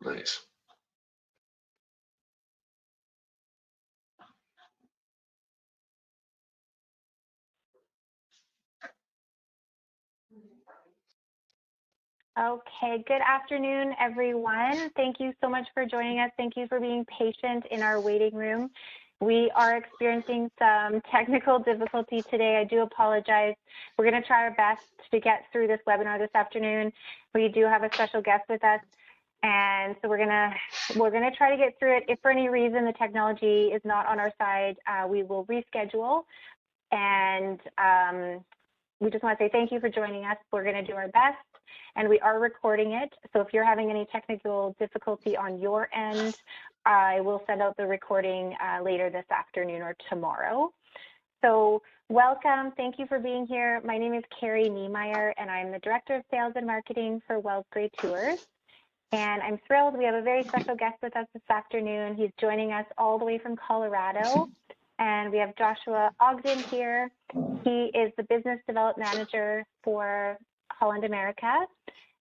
Nice. Okay, good afternoon, everyone. Thank you so much for joining us. Thank you for being patient in our waiting room. We are experiencing some technical difficulty today. I do apologize. We're going to try our best to get through this webinar this afternoon. We do have a special guest with us, and so we're gonna try to get through it. If for any reason the technology is not on our side, we will reschedule. And we just want to say thank you for joining us. We're going to do our best. And we are recording it. So if you're having any technical difficulty on your end, I will send out the recording later this afternoon or tomorrow. So welcome. Thank you for being here. My name is Kerrie Niemeier, and I'm the Director of Sales and Marketing for Wells Gray Tours. And I'm thrilled. We have a very special guest with us this afternoon. He's joining us all the way from Colorado. And we have Joshua Ogden here. He is the Business Development Manager for Holland America,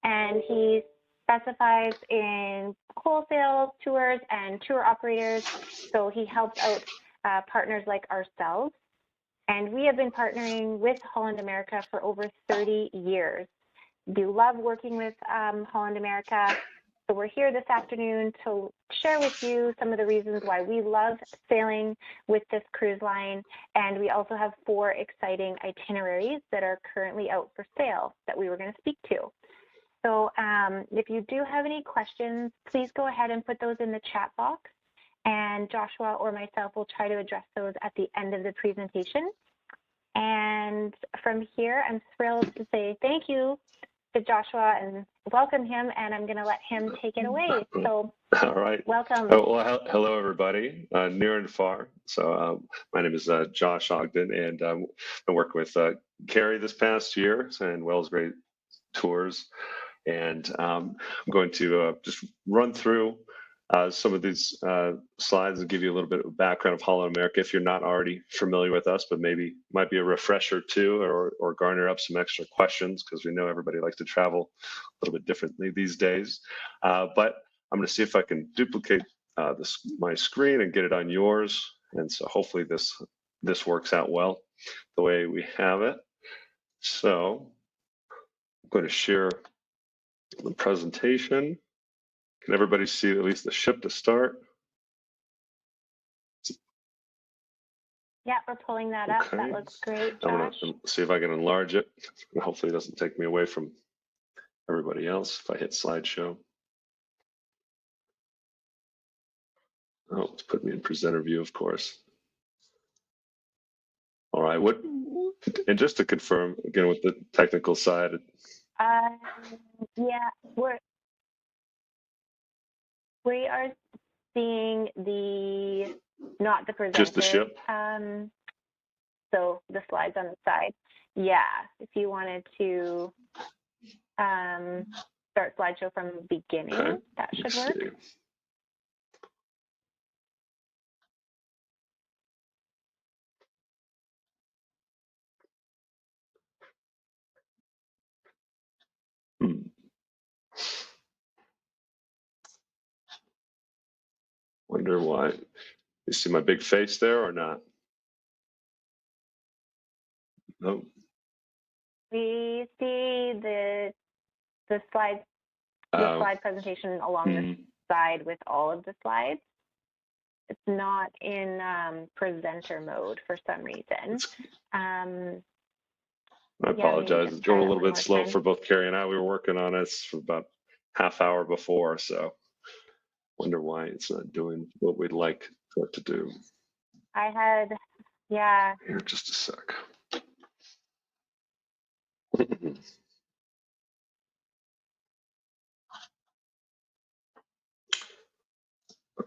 and he specifies in wholesale tours and tour operators. So he helps out partners like ourselves. And we have been partnering with Holland America for over 30 years. We love working with Holland America. So we're here this afternoon to share with you some of the reasons why we love sailing with this cruise line. And we also have 4 exciting itineraries that are currently out for sale that we were going to speak to. So if you do have any questions, please go ahead and put those in the chat box. And Joshua or myself will try to address those at the end of the presentation. And from here, I'm thrilled to say thank you to Joshua and welcome him, and I'm going to let him take it away. So, all right. Welcome. Oh, well, hello, everybody, near and far. So my name is Josh Ogden, and I've been working with Kerrie this past year and Wells Gray Tours. And I'm going to just run through some of these slides and give you a little bit of background of Holland America if you're not already familiar with us, but maybe might be a refresher too, or garner up some extra questions, because we know everybody likes to travel a little bit differently these days. But I'm going to see if I can duplicate my screen and get it on yours. And so hopefully this works out well the way we have it. So I'm going to share the presentation. Can everybody see at least the ship to start? Yeah, we're pulling that up. Okay. That looks great, Josh. I'm going to see if I can enlarge it. Hopefully it doesn't take me away from everybody else if I hit slideshow. Oh, it's put me in presenter view, of course. All right. And just to confirm, again, with the technical side. Yeah, we are seeing not the presenter. Just the ship? So the slides on the side. Yeah, if you wanted to start slideshow from the beginning, okay. That should work. See. Wonder why. You see my big face there or not? No. We see the slide presentation along the side with all of the slides. It's not in presenter mode for some reason. I apologize. It's going a little bit slow for both Kerrie and I. We were working on it for about half hour before, so wonder why it's not doing what we'd like for it to do. Yeah. Here, just a sec.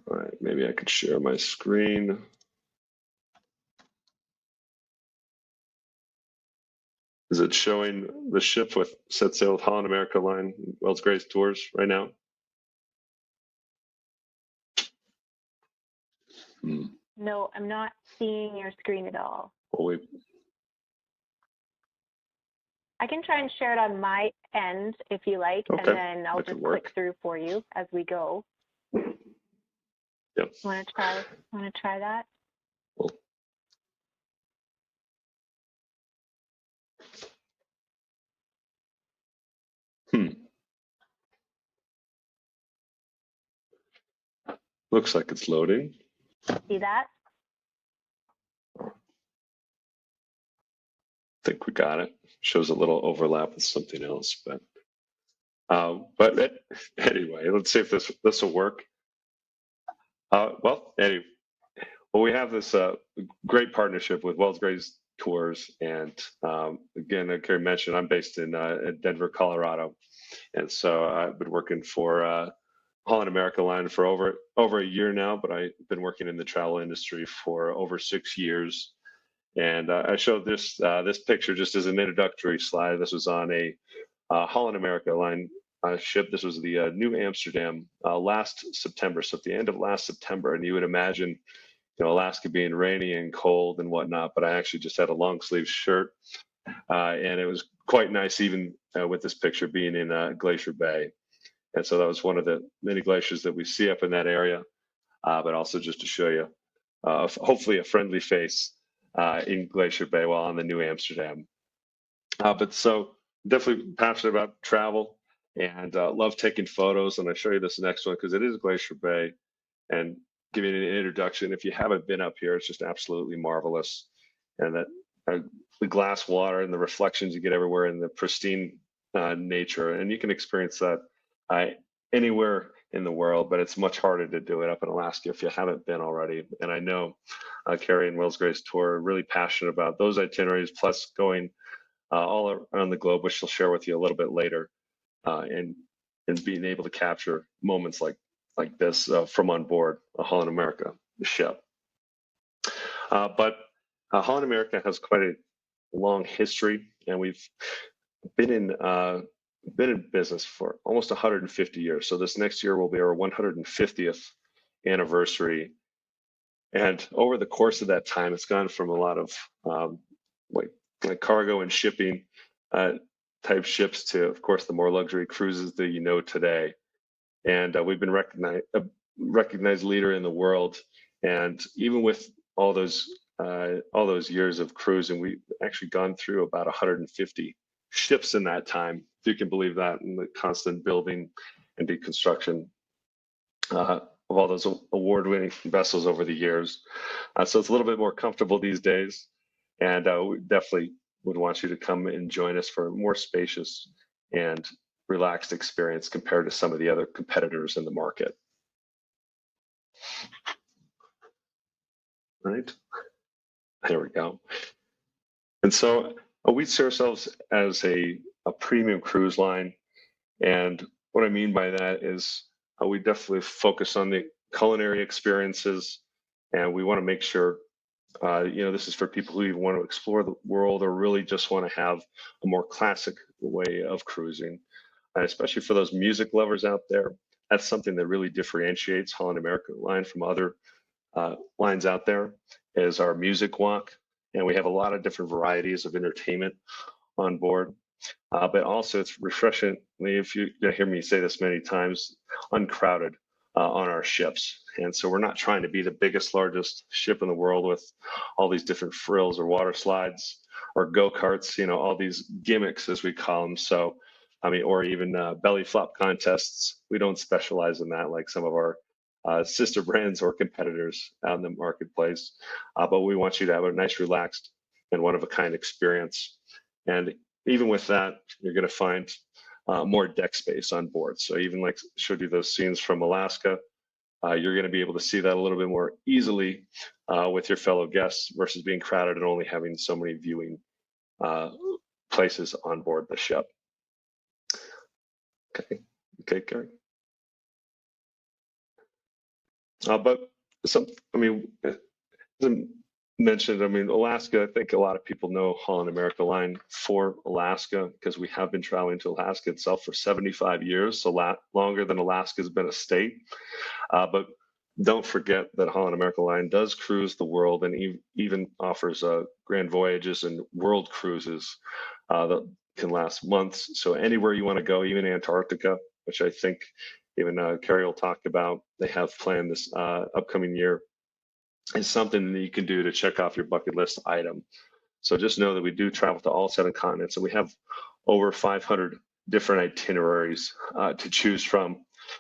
All right, maybe I could share my screen. Is it showing the ship with set sail with Holland America line, Wells Gray Tours right now? No, I'm not seeing your screen at all. Well, I can try and share it on my end if you like, Okay, and then I'll that just could work. click through for you as we go. Yep. Want to try that? Cool. Looks like it's loading. See that? I think we got it. Shows a little overlap with something else, but anyway, let's see if this will work. Anyway, we have this great partnership with Wells Grace Tours, and again, like Kerrie mentioned, I'm based in Denver, Colorado, and so I've been working for Holland America line for over a year now, but I've been working in the travel industry for over 6 years. And I showed this picture just as an introductory slide. This was on a Holland America line ship. This was the New Amsterdam last September, so at the end of last September. And you would imagine, Alaska being rainy and cold and whatnot, but I actually just had a long sleeve shirt, and it was quite nice, even with this picture being in Glacier Bay. And so that was one of the many glaciers that we see up in that area, but also just to show you, hopefully a friendly face in Glacier Bay while on the New Amsterdam. But so definitely passionate about travel and love taking photos. And I'll show you this next one because it is Glacier Bay, and giving an introduction. If you haven't been up here, it's just absolutely marvelous. And that the glass water and the reflections you get everywhere and the pristine nature, and you can experience that anywhere in the world, but it's much harder to do it up in Alaska if you haven't been already. And I know Kerrie and Wells Grace Tour are really passionate about those itineraries, plus going all around the globe, which she'll share with you a little bit later, and being able to capture moments like this from on board a Holland America ship. But Holland America has quite a long history, and we've been in business for almost 150 years. So this next year will be our 150th anniversary. And over the course of that time, it's gone from a lot of like cargo and shipping type ships to, of course, the more luxury cruises that you know today. And we've been recognized leader in the world. And even with all those years of cruising, we've actually gone through about 150 ships in that time, if you can believe that, and the constant building and deconstruction of all those award-winning vessels over the years. So it's a little bit more comfortable these days, and we definitely would want you to come and join us for a more spacious and relaxed experience compared to some of the other competitors in the market. Right, there we go. And so we see ourselves as a premium cruise line. And what I mean by that is we definitely focus on the culinary experiences, and we want to make sure, this is for people who even want to explore the world or really just want to have a more classic way of cruising. Especially for those music lovers out there, that's something that really differentiates Holland America line from other lines out there, is our music walk. And we have a lot of different varieties of entertainment on board. But also it's refreshing, if you hear me say this many times, uncrowded on our ships. And so we're not trying to be the biggest, largest ship in the world with all these different frills or water slides or go-karts, all these gimmicks as we call them. So, or even belly flop contests. We don't specialize in that like some of our sister brands or competitors out in the marketplace. But we want you to have a nice, relaxed, and one-of-a-kind experience. And even with that, you're going to find more deck space on board. So even like showed you those scenes from Alaska, you're going to be able to see that a little bit more easily with your fellow guests versus being crowded and only having so many viewing places on board the ship. Okay, Kerrie. But as I mentioned, Alaska, I think a lot of people know Holland America line for Alaska because we have been traveling to Alaska itself for 75 years, so longer than Alaska has been a state. But don't forget that Holland America line does cruise the world and even offers grand voyages and world cruises. The can last months. So anywhere you want to go, even Antarctica, which I think even Kerrie will talk about, they have planned this upcoming year, is something that you can do to check off your bucket list item. So just know that we do travel to all 7 continents, and we have over 500 different itineraries to choose from.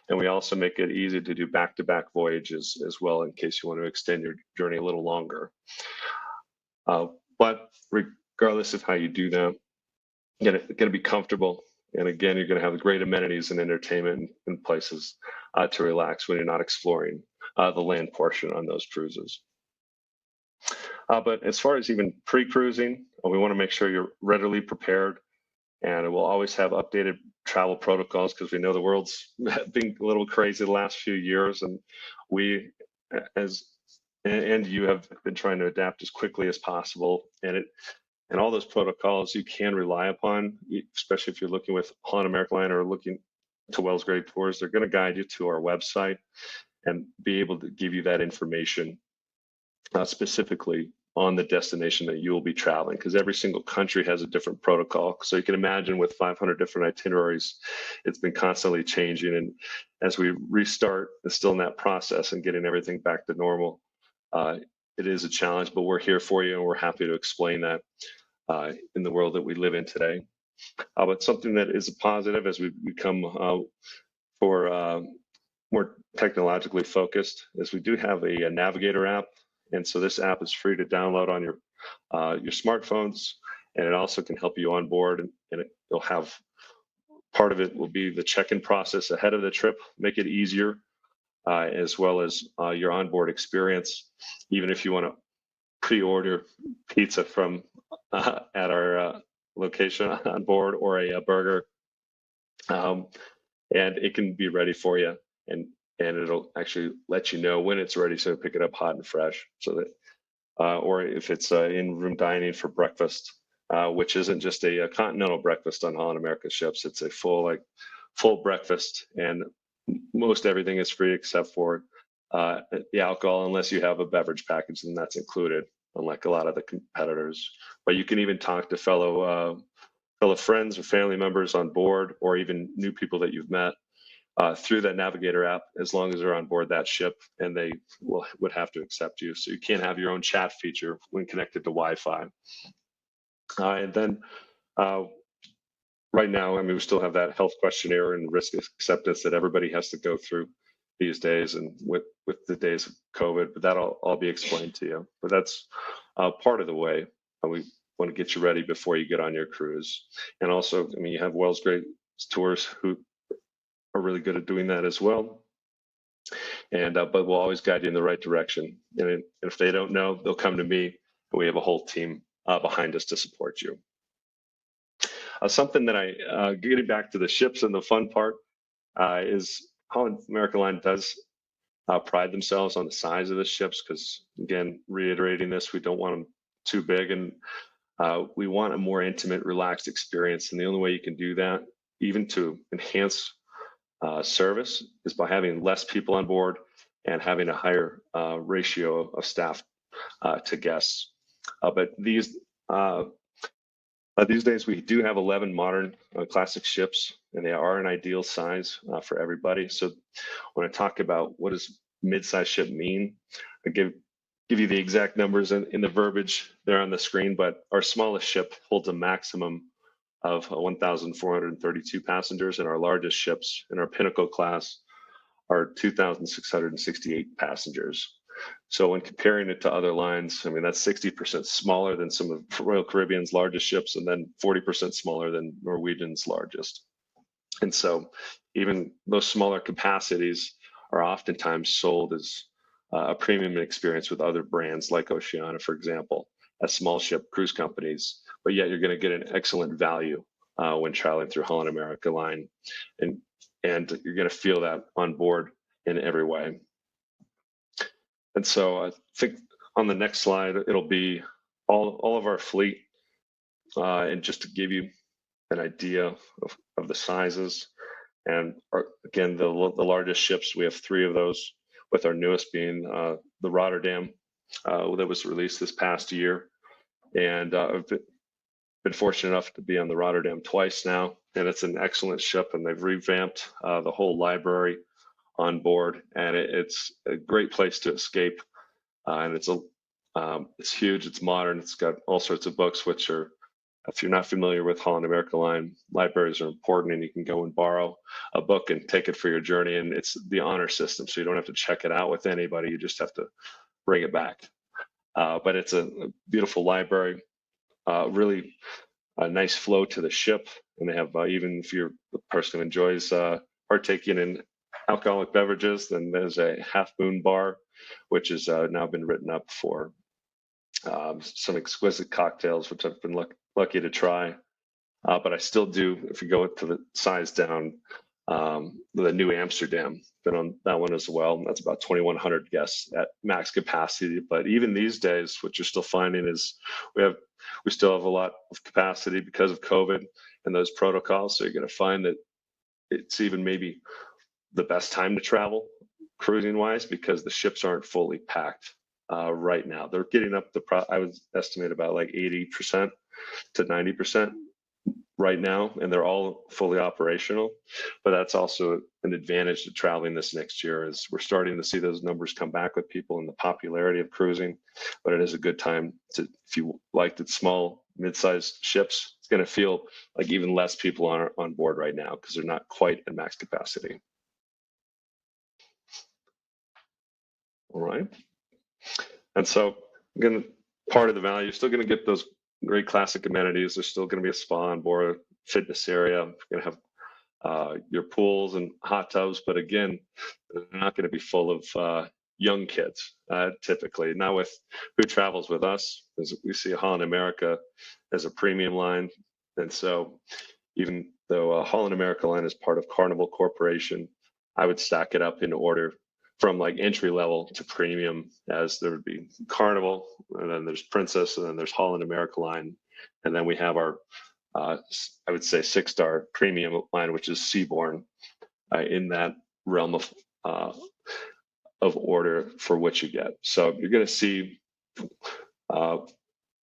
And we also make it easy to do back-to-back voyages as well, in case you want to extend your journey a little longer. But regardless of how you do that, you're going to be comfortable. And again, you're going to have great amenities and entertainment and places to relax when you're not exploring the land portion on those cruises. But as far as even pre-cruising, we want to make sure you're readily prepared, and we'll always have updated travel protocols because we know the world's been a little crazy the last few years, and we, and you have been trying to adapt as quickly as possible. And all those protocols you can rely upon, especially if you're looking with Holland America Line or looking to Wells Grade Tours. They're going to guide you to our website and be able to give you that information specifically on the destination that you will be traveling, because every single country has a different protocol. So you can imagine with 500 different itineraries, it's been constantly changing. And as we restart and still in that process and getting everything back to normal, it is a challenge, but we're here for you and we're happy to explain that in the world that we live in today. But something that is a positive as we become more technologically focused is we do have a Navigator app. And so this app is free to download on your smartphones, and it also can help you on board. And you'll have part of it will be the check-in process ahead of the trip, make it easier, as well as your onboard experience. Even if you want to pre-order pizza from at our location on board, or a burger, and it can be ready for you. And it'll actually let you know when it's ready, so pick it up hot and fresh. So that, or if it's in-room dining for breakfast, which isn't just a continental breakfast on Holland America ships. It's a full breakfast, and most everything is free except for the alcohol, unless you have a beverage package, then that's included, unlike a lot of the competitors. But you can even talk to fellow friends or family members on board, or even new people that you've met through that Navigator app, as long as they're on board that ship, and they would have to accept you. So you can't have your own chat feature when connected to Wi-Fi. And then right now, I mean, we still have that health questionnaire and risk acceptance that everybody has to go through these days, and with the days of COVID, but that'll all be explained to you. But that's part of the way we want to get you ready before you get on your cruise. And also, I mean, you have Wells Grade Tours who are really good at doing that as well. And but we'll always guide you in the right direction. And if they don't know, they'll come to me, and we have a whole team behind us to support you. Something that getting back to the ships and the fun part, is Holland America Line does pride themselves on the size of the ships, because, again, reiterating this, we don't want them too big, and we want a more intimate, relaxed experience. And the only way you can do that, even to enhance service, is by having less people on board and having a higher ratio of staff to guests. But these days, we do have 11 modern classic ships, and they are an ideal size for everybody. So when I talk about what does mid-size ship mean, I give you the exact numbers in the verbiage there on the screen, but our smallest ship holds a maximum of 1,432 passengers, and our largest ships in our Pinnacle class are 2,668 passengers. So when comparing it to other lines, I mean, that's 60% smaller than some of Royal Caribbean's largest ships, and then 40% smaller than Norwegian's largest. And so even those smaller capacities are oftentimes sold as a premium experience with other brands like Oceania, for example, as small ship cruise companies. But yet you're going to get an excellent value when traveling through Holland America Line, and you're going to feel that on board in every way. And so I think on the next slide, it'll be all of our fleet, and just to give you an idea of the sizes. And again, the largest ships, we have 3 of those, with our newest being the Rotterdam that was released this past year. And been fortunate enough to be on the Rotterdam twice now, and it's an excellent ship, and they've revamped the whole library on board, and it's a great place to escape. And it's huge, it's modern, it's got all sorts of books, which are, if you're not familiar with Holland America Line, libraries are important, and you can go and borrow a book and take it for your journey. And it's the honor system, so you don't have to check it out with anybody, you just have to bring it back. But it's a beautiful library, really a nice flow to the ship, and they have, even if you're a person who enjoys partaking in alcoholic beverages, then there's a Half Moon bar, which has now been written up for some exquisite cocktails, which I've been lucky to try. But I still do, if you go to the size down, the New Amsterdam, been on that one as well. That's about 2,100 guests at max capacity. But even these days, what you're still finding is we still have a lot of capacity because of COVID and those protocols. So you're going to find that it's even maybe the best time to travel cruising wise, because the ships aren't fully packed right now. They're getting up I would estimate about like 80% to 90% right now, and they're all fully operational. But that's also an advantage to traveling this next year, is we're starting to see those numbers come back with people and the popularity of cruising. But it is a good time to, if you like the small, mid-sized ships, it's going to feel like even less people are on board right now because they're not quite at max capacity. All right. And so again, part of the value, you're still going to get those great classic amenities. There's still going to be a spa on board, fitness area. You're going to have your pools and hot tubs, but again, they're not going to be full of young kids, typically. Not with who travels with us, because we see Holland America as a premium line. And so even though Holland America line is part of Carnival Corporation, I would stack it up in order from like entry level to premium, as there would be Carnival, and then there's Princess, and then there's Holland America line. And then we have our, I would say 6-star premium line, which is Seabourn, in that realm of order for what you get. So you're going to see, I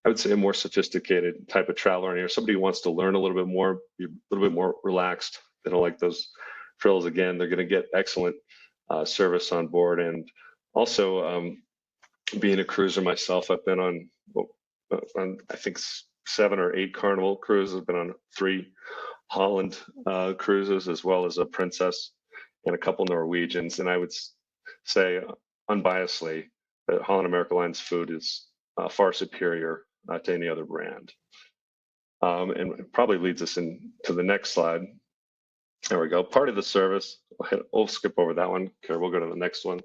would say, a more sophisticated type of traveler in here. Somebody who wants to learn a little bit more, be a little bit more relaxed. They don't like those frills. Again, they're going to get excellent service on board. And also, being a cruiser myself, I've been on I think 7 or 8 Carnival cruises. I've been on 3 Holland cruises, as well as a Princess and a couple Norwegians. And I would say unbiasedly that Holland America Line's food is far superior to any other brand. And it probably leads us into the next slide. There we go. Part of the service, we'll skip over that one. Okay, we'll go to the next one.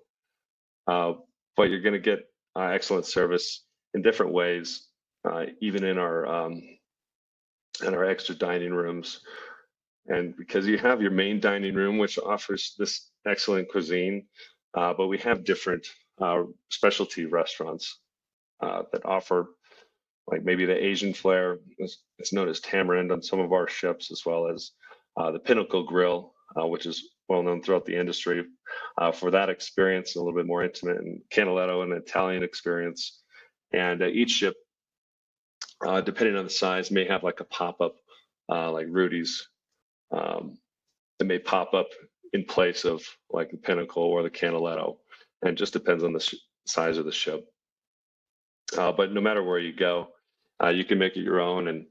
But you're going to get excellent service in different ways, even in our extra dining rooms. And because you have your main dining room, which offers this excellent cuisine, but we have different specialty restaurants that offer, like maybe the Asian flair. It's known as Tamarind on some of our ships, as well as the Pinnacle Grill, which is well known throughout the industry for that experience, a little bit more intimate, and Canaletto, an Italian experience. And each ship, depending on the size, may have like a pop-up, like Rudy's, that may pop up in place of like the Pinnacle or the Canaletto, and it just depends on the size of the ship. But no matter where you go, you can make it your own. And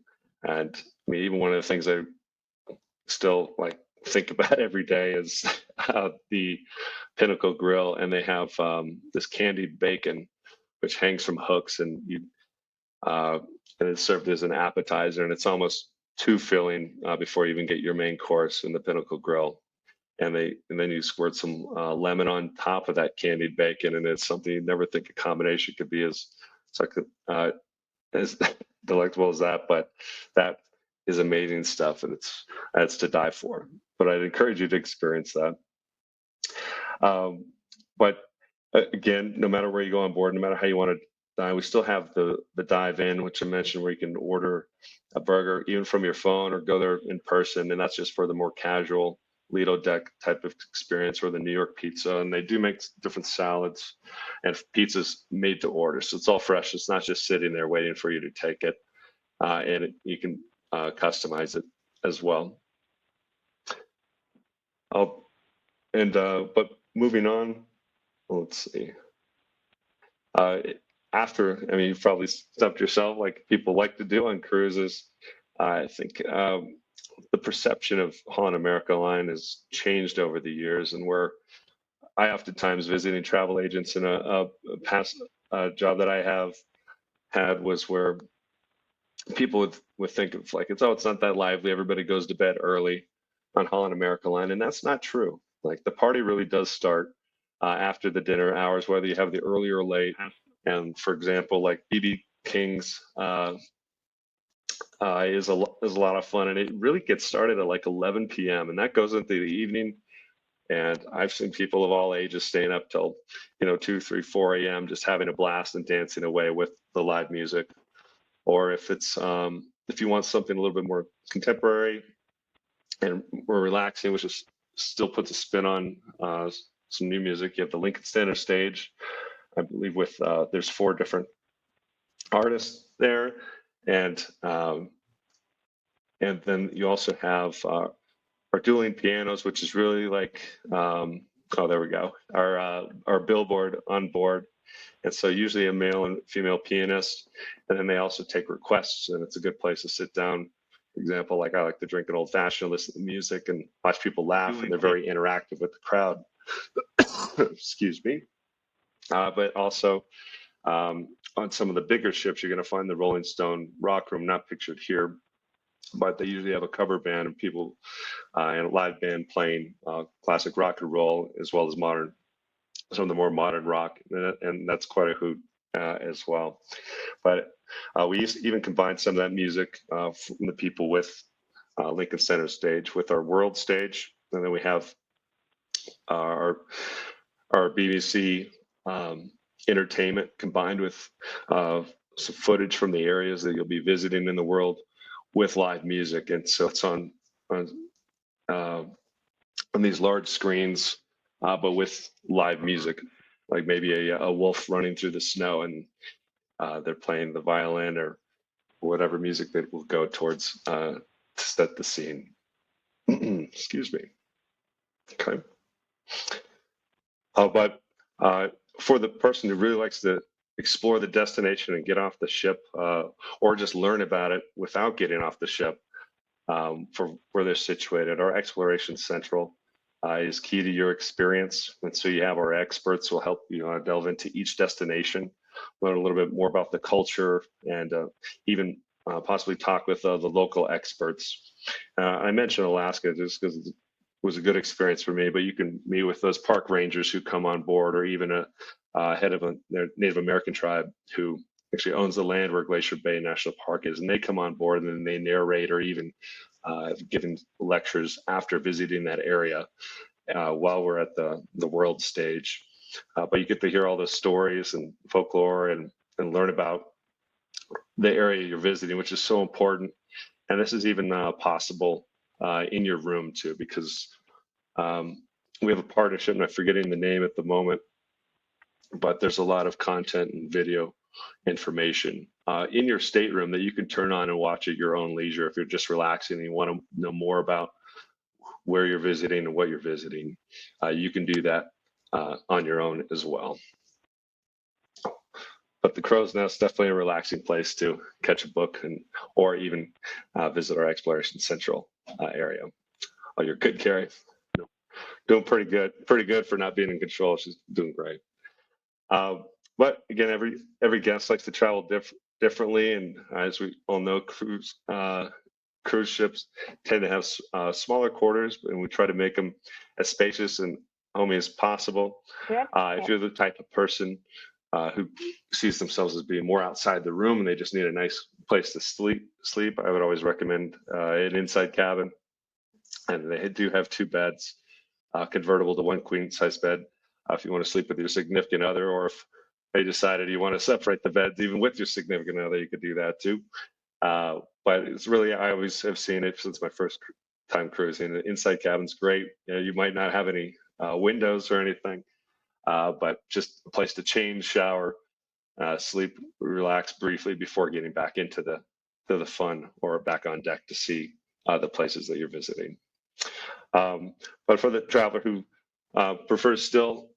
I mean, even one of the things I still like think about every day is the Pinnacle Grill, and they have this candied bacon which hangs from hooks, and it's served as an appetizer, and it's almost too filling before you even get your main course in the Pinnacle Grill. And then you squirt some lemon on top of that candied bacon, and it's something you'd never think a combination could be as delectable as that. But that is amazing stuff, and it's to die for. But I'd encourage you to experience that. But again, no matter where you go on board, no matter how you want to dine, we still have the dive in, which I mentioned, where you can order a burger even from your phone or go there in person, and that's just for the more casual Lido deck type of experience, or the New York pizza. And they do make different salads and pizzas made to order, so it's all fresh. It's not just sitting there waiting for you to take it. and you can customize it as well. But moving on, let's see. After, I mean, you've probably stumped yourself like people like to do on cruises. I think the perception of Holland America Line has changed over the years, and where I oftentimes visiting travel agents in a past job that I have had was where people would think of like, it's not that lively. Everybody goes to bed early on Holland America Line, and that's not true. Like the party really does start after the dinner hours, whether you have the early or late. And for example, like BB King's is a lot of fun, and it really gets started at like 11 p.m. and that goes into the evening. And I've seen people of all ages staying up till 2, 3, 4 a.m. just having a blast and dancing away with the live music. Or if it's if you want something a little bit more contemporary and more relaxing, which is still puts a spin on some new music, you have the Lincoln Center stage. I believe with there's 4 different artists there, and then you also have our dueling pianos, which is really like oh, there we go, our billboard on board. And so usually a male and female pianist, and then they also take requests, and it's a good place to sit down. For example, like I like to drink an old fashioned, listen to music, and watch people laugh, and they're very interactive with the crowd. Excuse me. But also on some of the bigger ships, you're going to find the Rolling Stone Rock Room, not pictured here, but they usually have a cover band and people and a live band playing classic rock and roll as well as some of the more modern rock, and that's quite a hoot as well. But we even combine some of that music from the people with Lincoln Center stage with our world stage, and then we have our BBC entertainment combined with some footage from the areas that you'll be visiting in the world with live music. And so it's on these large screens, but with live music, like maybe a wolf running through the snow, and they're playing the violin or whatever music that will go towards to set the scene. Excuse me. Okay. But for the person who really likes to explore the destination and get off the ship, or just learn about it without getting off the ship, for where they're situated, our Exploration Central is key to your experience. And so you have our experts who will help you delve into each destination, learn a little bit more about the culture, and even possibly talk with the local experts. I mentioned Alaska just because it was a good experience for me, but you can meet with those park rangers who come on board, or even a head of their Native American tribe who actually owns the land where Glacier Bay National Park is, and they come on board and then they narrate or even giving lectures after visiting that area while we're at the world stage. But you get to hear all those stories and folklore and learn about the area you're visiting, which is so important. And this is even possible in your room too, because we have a partnership, and I'm forgetting the name at the moment, but there's a lot of content and video information in your stateroom that you can turn on and watch at your own leisure. If you're just relaxing and you want to know more about where you're visiting and what you're visiting, you can do that on your own as well. But the Crow's Nest, definitely a relaxing place to catch a book or even visit our Exploration Central area. Oh, you're good, Kerrie. Doing pretty good for not being in control. She's doing great. But again, every guest likes to travel differently, and as we all know, cruise ships tend to have smaller quarters, and we try to make them as spacious and homey as possible. If you're the type of person who sees themselves as being more outside the room and they just need a nice place to sleep, I would always recommend an inside cabin, and they do have 2 beds, convertible to 1 queen size bed if you want to sleep with your significant other, or if they decided you want to separate the beds even with your significant other, you could do that too. But it's really, I always have seen it since my first time cruising. The inside cabin's great. You might not have any windows or anything, but just a place to change, shower, sleep, relax briefly before getting back into to the fun or back on deck to see the places that you're visiting. But for the traveler who prefers still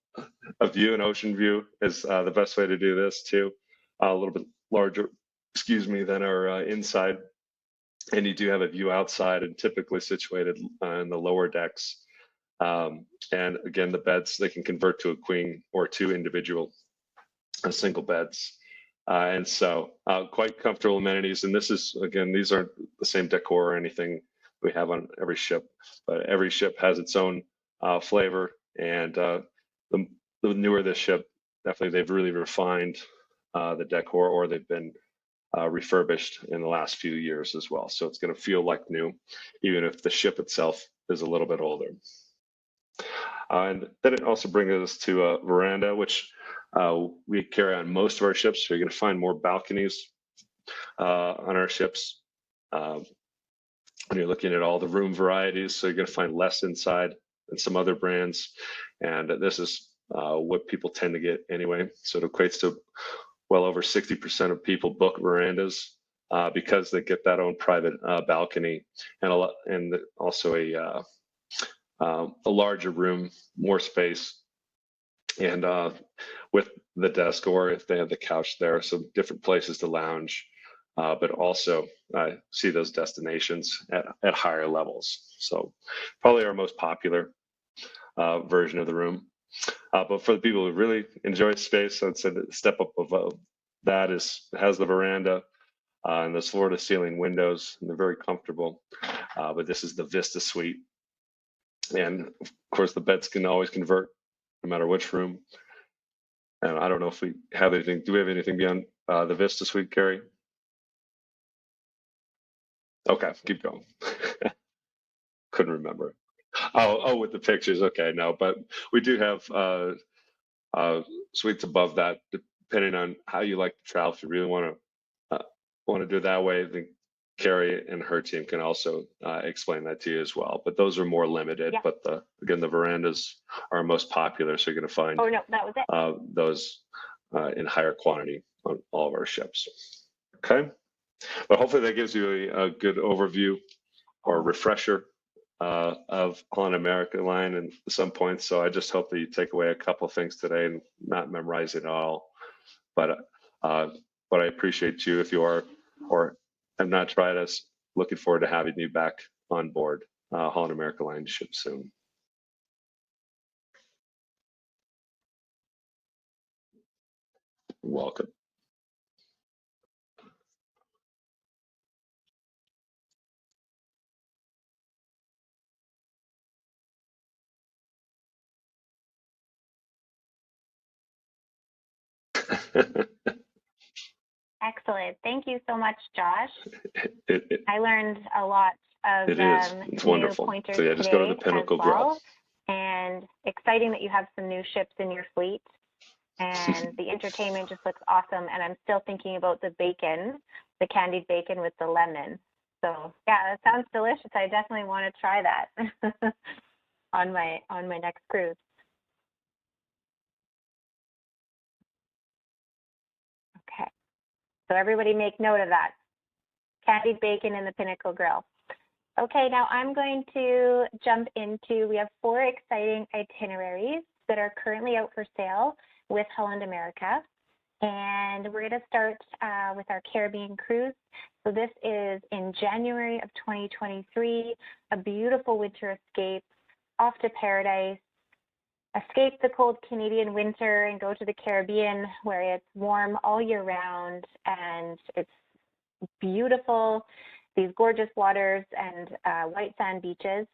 a view, an ocean view is the best way to do this too. A little bit larger, excuse me, than our inside. And you do have a view outside and typically situated in the lower decks. And again, the beds, they can convert to a queen or two individual single beds. And so quite comfortable amenities. And this is, again, these aren't the same decor or anything we have on every ship, but every ship has its own flavor. And the newer this ship, definitely they've really refined the decor, or they've been refurbished in the last few years as well. So it's going to feel like new, even if the ship itself is a little bit older. And then it also brings us to a veranda, which we carry on most of our ships. So you're going to find more balconies on our ships when you're looking at all the room varieties. So you're going to find less inside than some other brands. And this is what people tend to get anyway. So it equates to well over 60% of people book verandas because they get that own private balcony and also a larger room, more space, and with the desk, or if they have the couch there, so different places to lounge, but also see those destinations at higher levels. So probably our most popular version of the room. But for the people who really enjoy space, I'd say the step up of that has the veranda and those floor to ceiling windows, and they're very comfortable. But this is the Vista Suite. And of course, the beds can always convert no matter which room. And I don't know if we have anything. Do we have anything beyond the Vista Suite, Kerrie? Okay, keep going. Couldn't remember. Oh, with the pictures. Okay, no, but we do have suites above that, depending on how you like to travel. If you really want to do it that way, I think Kerrie and her team can also explain that to you as well. But those are more limited. Yeah. But again, the verandas are most popular, so you're going to find that was it. Those in higher quantity on all of our ships. Okay, but hopefully that gives you a good overview or refresher of Holland America line and some points. So I just hope that you take away a couple things today and not memorize it all. But I appreciate you if you are or have not tried us. Looking forward to having you back on board Holland America line ship soon. Welcome. Excellent. Thank you so much, Josh. I learned a lot of it's new wonderful. pointers So yeah, just go to the Pinnacle Grill. And exciting that you have some new ships in your fleet. And the entertainment just looks awesome. And I'm still thinking about the bacon, the candied bacon with the lemon. So yeah, that sounds delicious. I definitely want to try that on my next cruise. Okay. So everybody make note of that. Candied bacon in the Pinnacle Grill. Okay, now I'm going to jump into, we have 4 exciting itineraries that are currently out for sale with Holland America. And we're going to start with our Caribbean cruise. So this is in January of 2023, a beautiful winter escape off to paradise. Escape the cold Canadian winter and go to the Caribbean where it's warm all year round and it's beautiful, these gorgeous waters and white sand beaches.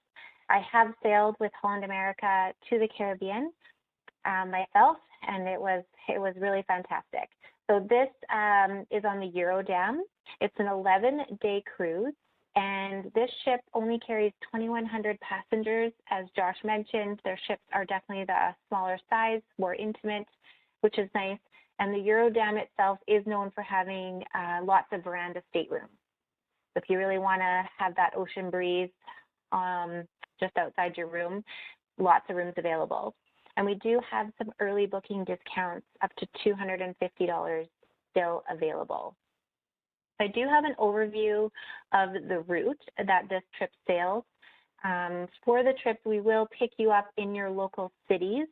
I have sailed with Holland America to the Caribbean myself, and it was really fantastic. So this is on the Eurodam. It's an 11-day cruise, and this ship only carries 2,100 passengers. As Josh mentioned, their ships are definitely the smaller size, more intimate, which is nice. And the Eurodam itself is known for having lots of veranda staterooms. So if you really want to have that ocean breeze just outside your room, lots of rooms available. And we do have some early booking discounts up to $250 still available. I do have an overview of the route that this trip sails. For the trip, we will pick you up in your local cities.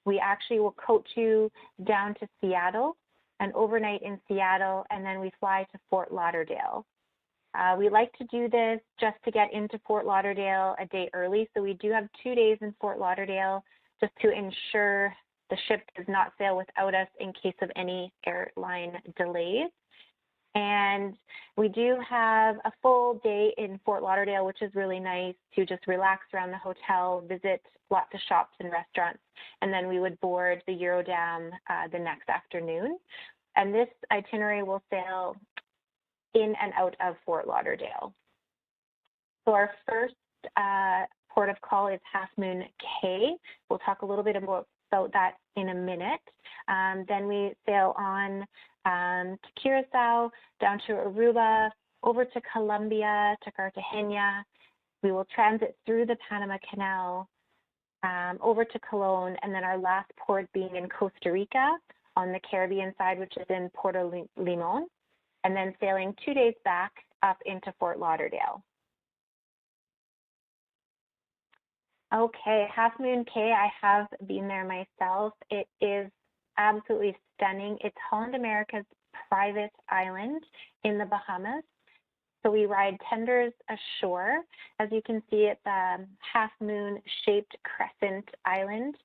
We actually will coach you down to Seattle, and overnight in Seattle, and then we fly to Fort Lauderdale. We like to do this just to get into Fort Lauderdale a day early. So we do have 2 days in Fort Lauderdale just to ensure the ship does not sail without us in case of any airline delays. And we do have a full day in Fort Lauderdale, which is really nice to just relax around the hotel, visit lots of shops and restaurants, and then we would board the Eurodam the next afternoon. And this itinerary will sail in and out of Fort Lauderdale. So our first port of call is Half Moon Cay. We'll talk a little bit about that in a minute. Then we sail on to Curacao, down to Aruba, over to Colombia, to Cartagena. We will transit through the Panama Canal, over to Cologne, and then our last port being in Costa Rica on the Caribbean side, which is in Puerto Limon, and then sailing 2 days back up into Fort Lauderdale. Okay, Half Moon Cay, I have been there myself. It is absolutely stunning. It's Holland America's private island in the Bahamas. So we ride tenders ashore. As you can see, it's a half moon shaped crescent island.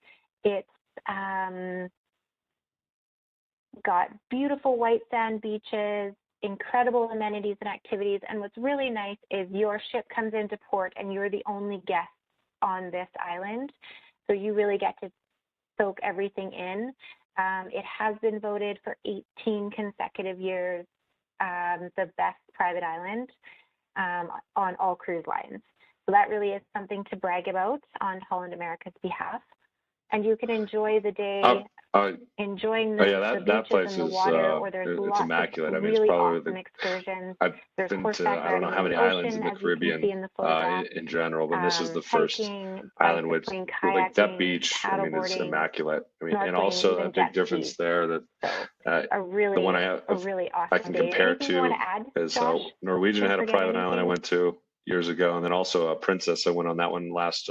It's got beautiful white sand beaches, incredible amenities and activities. And what's really nice is your ship comes into port and you're the only guest on this island. So you really get to soak everything in. It has been voted for 18 consecutive years the best private island on all cruise lines. So that really is something to brag about on Holland America's behalf. And you can enjoy the day enjoying the, the beaches place and the is, water, or there's it's lots immaculate. of I mean, really it's probably awesome excursions. I've There's been to, horseback I don't know riding how in many the islands in ocean, the as you can Caribbean see in the photograph. in general, but this is the first hiking, island with bicycling, like that kayaking, beach. I mean, it's paddleboarding, immaculate. I mean, and snorkeling, also even a big jet difference skis. there that So a really, the one I really awesome I can day. compare Anything you want to to add, is Josh? Norwegian Did I had a forget private island I anything? went to years ago, and then also a Princess. I went on that one last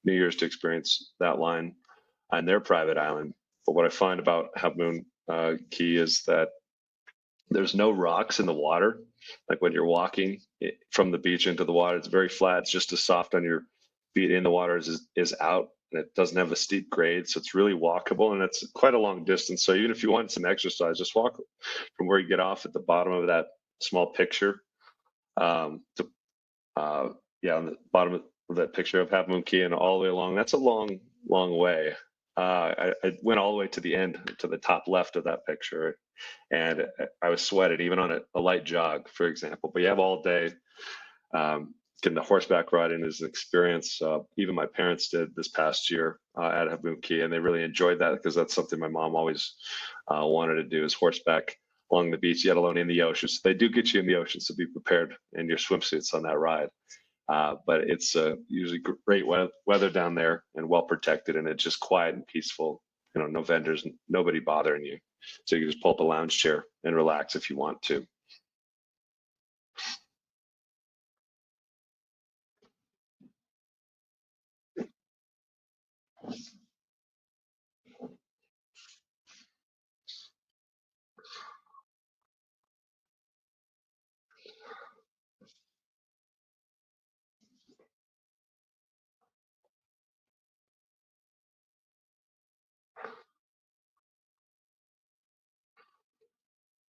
New Year's to experience that line on their private island. But what I find about Half Moon Cay is that there's no rocks in the water. Like when you're walking from the beach into the water, it's very flat. It's just as soft on your feet in the water as is out. And it doesn't have a steep grade. So it's really walkable and it's quite a long distance. So even if you want some exercise, just walk from where you get off at the bottom of that small picture to, yeah, on the bottom of that picture of Half Moon Cay and all the way along. That's a long, long way. I went all the way to the end, to the top left of that picture, and I was sweated even on a light jog, for example. But you have all day. Getting the horseback riding is an experience. Even my parents did this past year at Half Moon Cay, and they really enjoyed that because that's something my mom always wanted to do is horseback along the beach, yet alone in the ocean. So they do get you in the ocean, so be prepared in your swimsuits on that ride. But it's usually great weather down there and well protected, and it's just quiet and peaceful. You know, no vendors, nobody bothering you. So you can just pull up a lounge chair and relax if you want to.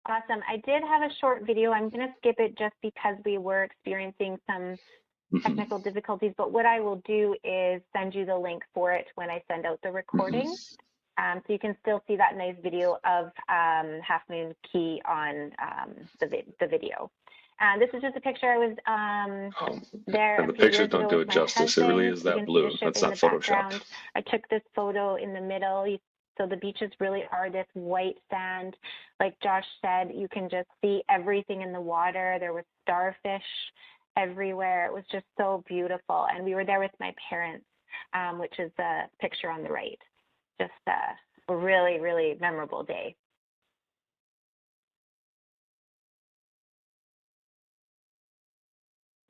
Awesome. I did have a short video. I'm going to skip it just because we were experiencing some technical difficulties, but what I will do is send you the link for it when I send out the recording. So you can still see that nice video of Half Moon Cay on the video. This is just a picture. I was there. And the pictures don't do it justice. It really is that blue. That's not Photoshop. I took this photo in the middle. So the beaches really are this white sand. Like Josh said, you can just see everything in the water. There was starfish everywhere. It was just so beautiful. And we were there with my parents, which is the picture on the right. Just a really, really memorable day.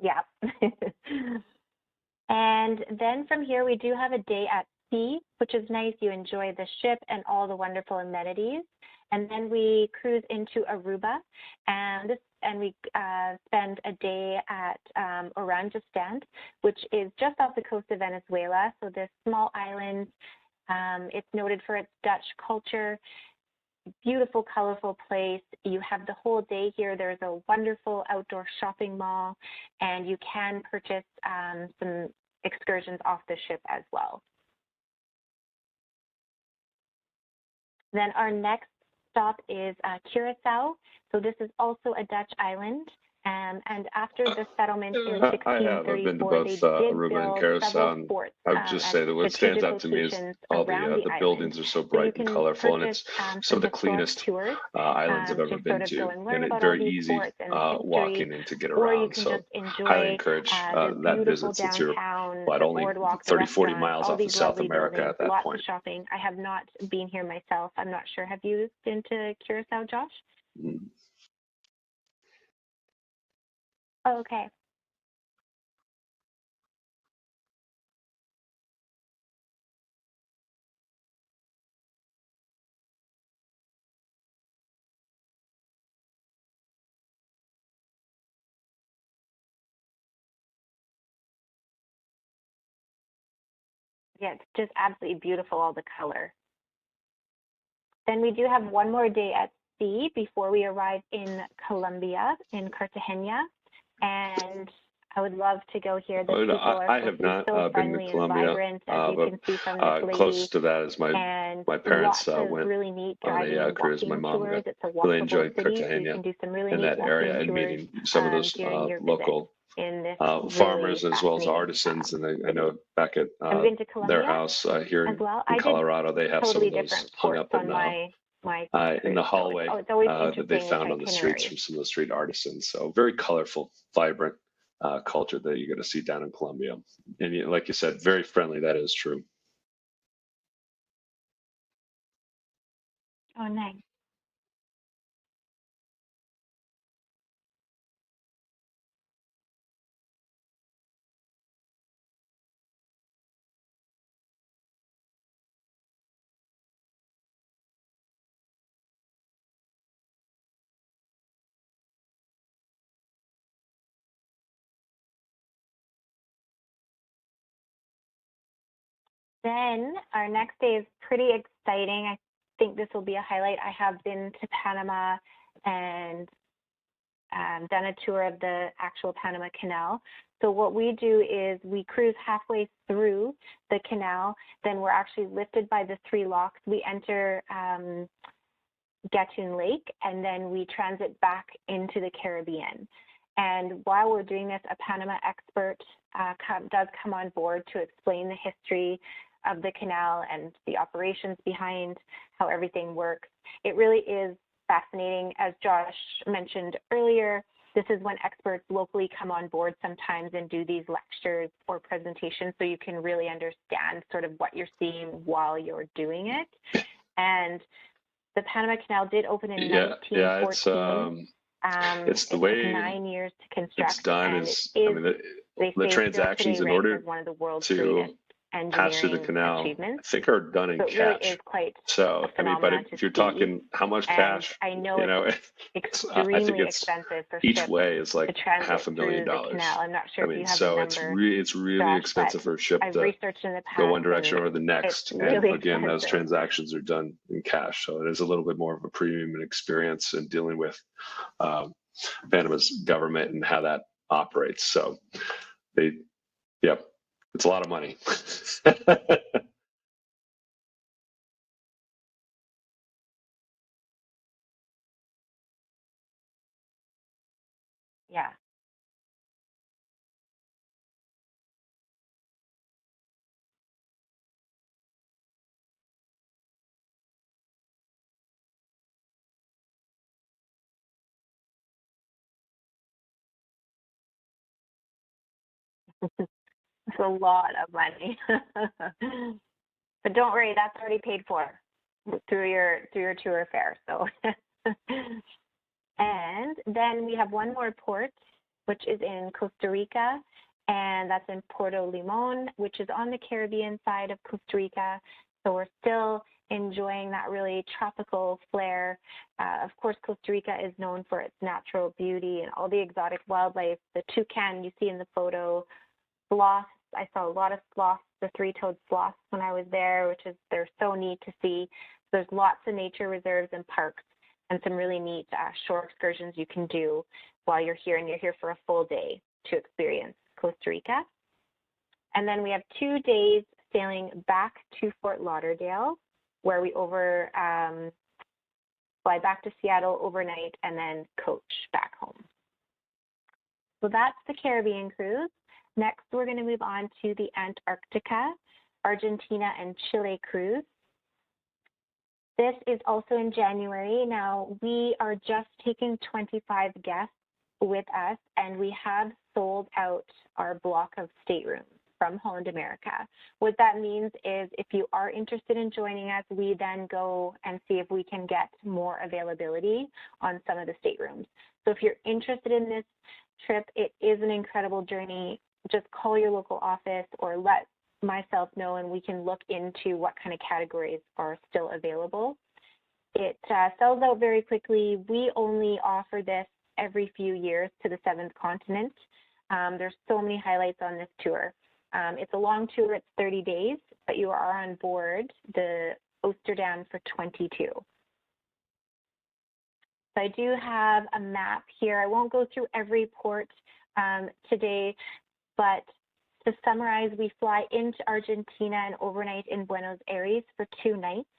Yeah. And then from here, we do have a day at sea, which is nice. You enjoy the ship and all the wonderful amenities. And then we cruise into Aruba, and we spend a day at Oranjestad, which is just off the coast of Venezuela. So this small island, it's noted for its Dutch culture. Beautiful, colorful place. You have the whole day here. There's a wonderful outdoor shopping mall, and you can purchase some excursions off the ship as well. Then our next stop is Curacao. So this is also a Dutch island. And after the settlement in I've been to 1634, both they did Aruba and build Curacao, several and forts I would just say that what stands strategic out to me is locations all around the island. buildings are so So you bright and can colorful, and purchase it's some some of the historic cleanest tours islands I've ever to been sort of go to, and learn and it's about all very these easy forts and history, walking in to get or you around. can So just highly enjoy encourage the that beautiful visit, since you're downtown, at the only boardwalk, the 30, 40 restaurants, miles all off these of South lovely America buildings, at that lots point. of shopping. I have not been here myself. I'm not sure. Have you been to Curacao, Josh? Mm. Oh, okay. Yeah, it's just absolutely beautiful, all the color. Then we do have one more day at sea before we arrive in Colombia, in Cartagena. And I would love to go here. The people are I supposed have to be not so been to friendly and Colombia, vibrant, as you but can see from this close lady. to that is And my parents lots of went really neat on driving a and cruise. My walking mom tours. It's a really walkable enjoyed city, so you Cartagena can do some really in neat that walking area, and tours meeting some of those during your visit local in this really farmers as well as fascinating artisans. And I city. know back at Have you been to their Colombia house here as well? in I did Colorado, they have some totally of those different hung ports up on my in the cruise. So hallway it's always that they interesting which found on the streets itineraries. from some of the street artisans. So very colorful, vibrant culture that you're going to see down in Colombia. And like you said, very friendly. That is true. Oh, nice. Then our next day is pretty exciting. I think this will be a highlight. I have been to Panama and done a tour of the actual Panama Canal. So what we do is we cruise halfway through the canal, then we're actually lifted by the 3 locks. We enter Gatun Lake, and then we transit back into the Caribbean. And while we're doing this, a Panama expert does come on board to explain the history of the canal and the operations behind how everything works. It really is fascinating. As Josh mentioned earlier, this is when experts locally come on board sometimes and do these lectures or presentations, so you can really understand sort of what you're seeing while you're doing it. And the Panama Canal did open in 1914. It's the it way took 9 years to construct, it's done. and Is it I is, mean, they the say, still transactions today in ranked order as one of the world's to greatest pass through the engineering canal, I achievements. think, are done in So it really cash. is quite So a I mean, but phenomenon to if you're see. talking how much And cash, I know you know, it's I think extremely it's expensive for each ships way is to like transit through the $500,000. canal. I'm not I sure if mean, you have the so number, it's really Josh, but expensive for a ship I've to researched in the go past, one direction and or the it's next. And really again, those expensive. transactions are done in cash, so it is a little bit more of a premium and experience in dealing with Panama's government and how that operates. So yep, it's a lot of money. Yeah. It's a lot of money. But don't worry, that's already paid for through your tour fare. So and then we have one more port, which is in Costa Rica, and that's in Puerto Limon, which is on the Caribbean side of Costa Rica. So we're still enjoying that really tropical flair. Of course, Costa Rica is known for its natural beauty and all the exotic wildlife. The toucan you see in the photo, sloths. I saw a lot of sloths, the three-toed sloths when I was there, they're so neat to see. There's lots of nature reserves and parks and some really neat shore excursions you can do while you're here, and you're here for a full day to experience Costa Rica. And then we have 2 days sailing back to Fort Lauderdale, where we fly back to Seattle overnight and then coach back home. So that's the Caribbean cruise. Next, we're going to move on to the Antarctica, Argentina, and Chile cruise. This is also in January. Now, we are just taking 25 guests with us, and we have sold out our block of staterooms from Holland America. What that means is if you are interested in joining us, we then go and see if we can get more availability on some of the staterooms. So if you're interested in this trip, it is an incredible journey. Just call your local office or let myself know, and we can look into what kind of categories are still available. It sells out very quickly. We only offer this every few years to the 7th continent. There's so many highlights on this tour. It's a long tour, it's 30 days, but you are on board the Amsterdam for 22. So I do have a map here. I won't go through every port today, but to summarize, we fly into Argentina and overnight in Buenos Aires for 2 nights.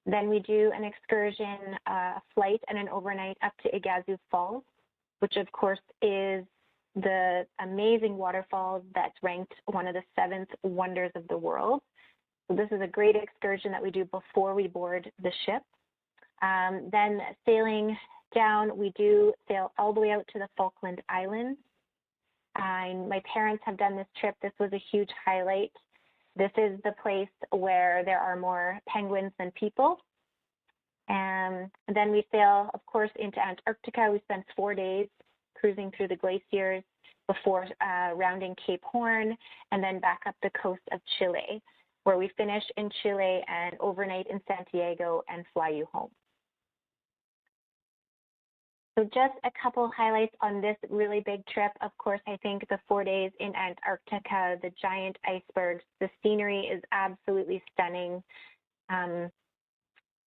Then we do an excursion, flight, and an overnight up to Iguazu Falls, which of course is the amazing waterfall that's ranked one of the 7th wonders of the world. So this is a great excursion that we do before we board the ship. Then sailing down, we do sail all the way out to the Falkland Islands. My parents have done this trip. This was a huge highlight. This is the place where there are more penguins than people. And then we sail, of course, into Antarctica. We spend 4 days cruising through the glaciers before rounding Cape Horn, and then back up the coast of Chile, where we finish in Chile and overnight in Santiago and fly you home. So just a couple highlights on this really big trip. Of course, I think the 4 days in Antarctica, the giant icebergs, the scenery is absolutely stunning.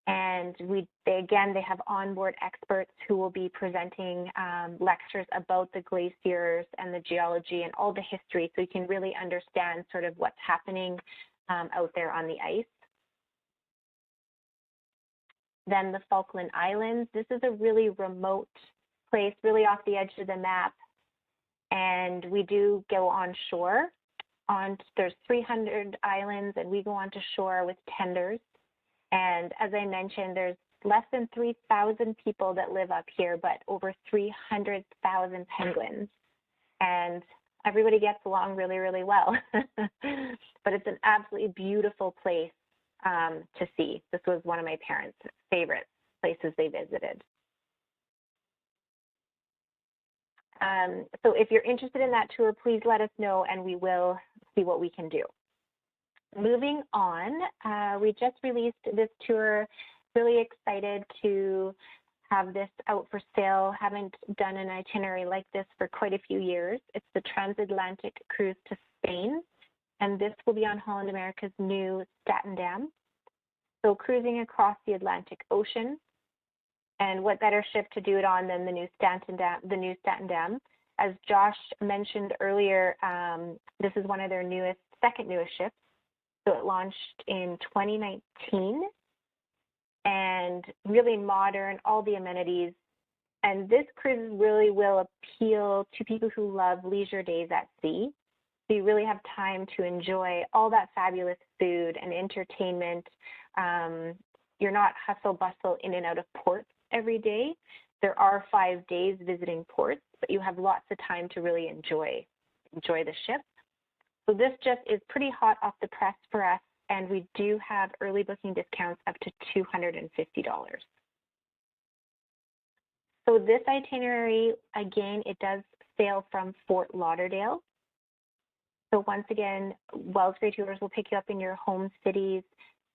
And they have onboard experts who will be presenting lectures about the glaciers and the geology and all the history, so you can really understand sort of what's happening out there on the ice. Then the Falkland Islands. This is a really remote place, really off the edge of the map. And we do go on shore. There's 300 islands, and we go onto shore with tenders. And as I mentioned, there's less than 3,000 people that live up here, but over 300,000 penguins. And everybody gets along really, really well. But it's an absolutely beautiful place to see. This was one of my parents' favorite places they visited. So if you're interested in that tour, please let us know and we will see what we can do. Moving on, we just released this tour. Really excited to have this out for sale. Haven't done an itinerary like this for quite a few years. It's the transatlantic cruise to Spain, and this will be on Holland America's new Statendam. So cruising across the Atlantic Ocean, and what better ship to do it on than the new Statendam. As Josh mentioned earlier, this is one of their second newest ships. So it launched in 2019, and really modern, all the amenities. And this cruise really will appeal to people who love leisure days at sea. So you really have time to enjoy all that fabulous food and entertainment. You're not hustle bustle in and out of ports every day. There are 5 days visiting ports, but you have lots of time to really enjoy the ship. So this just is pretty hot off the press for us, and we do have early booking discounts up to $250. So this itinerary, again, it does sail from Fort Lauderdale. So once again, Wells Gray Tours will pick you up in your home cities,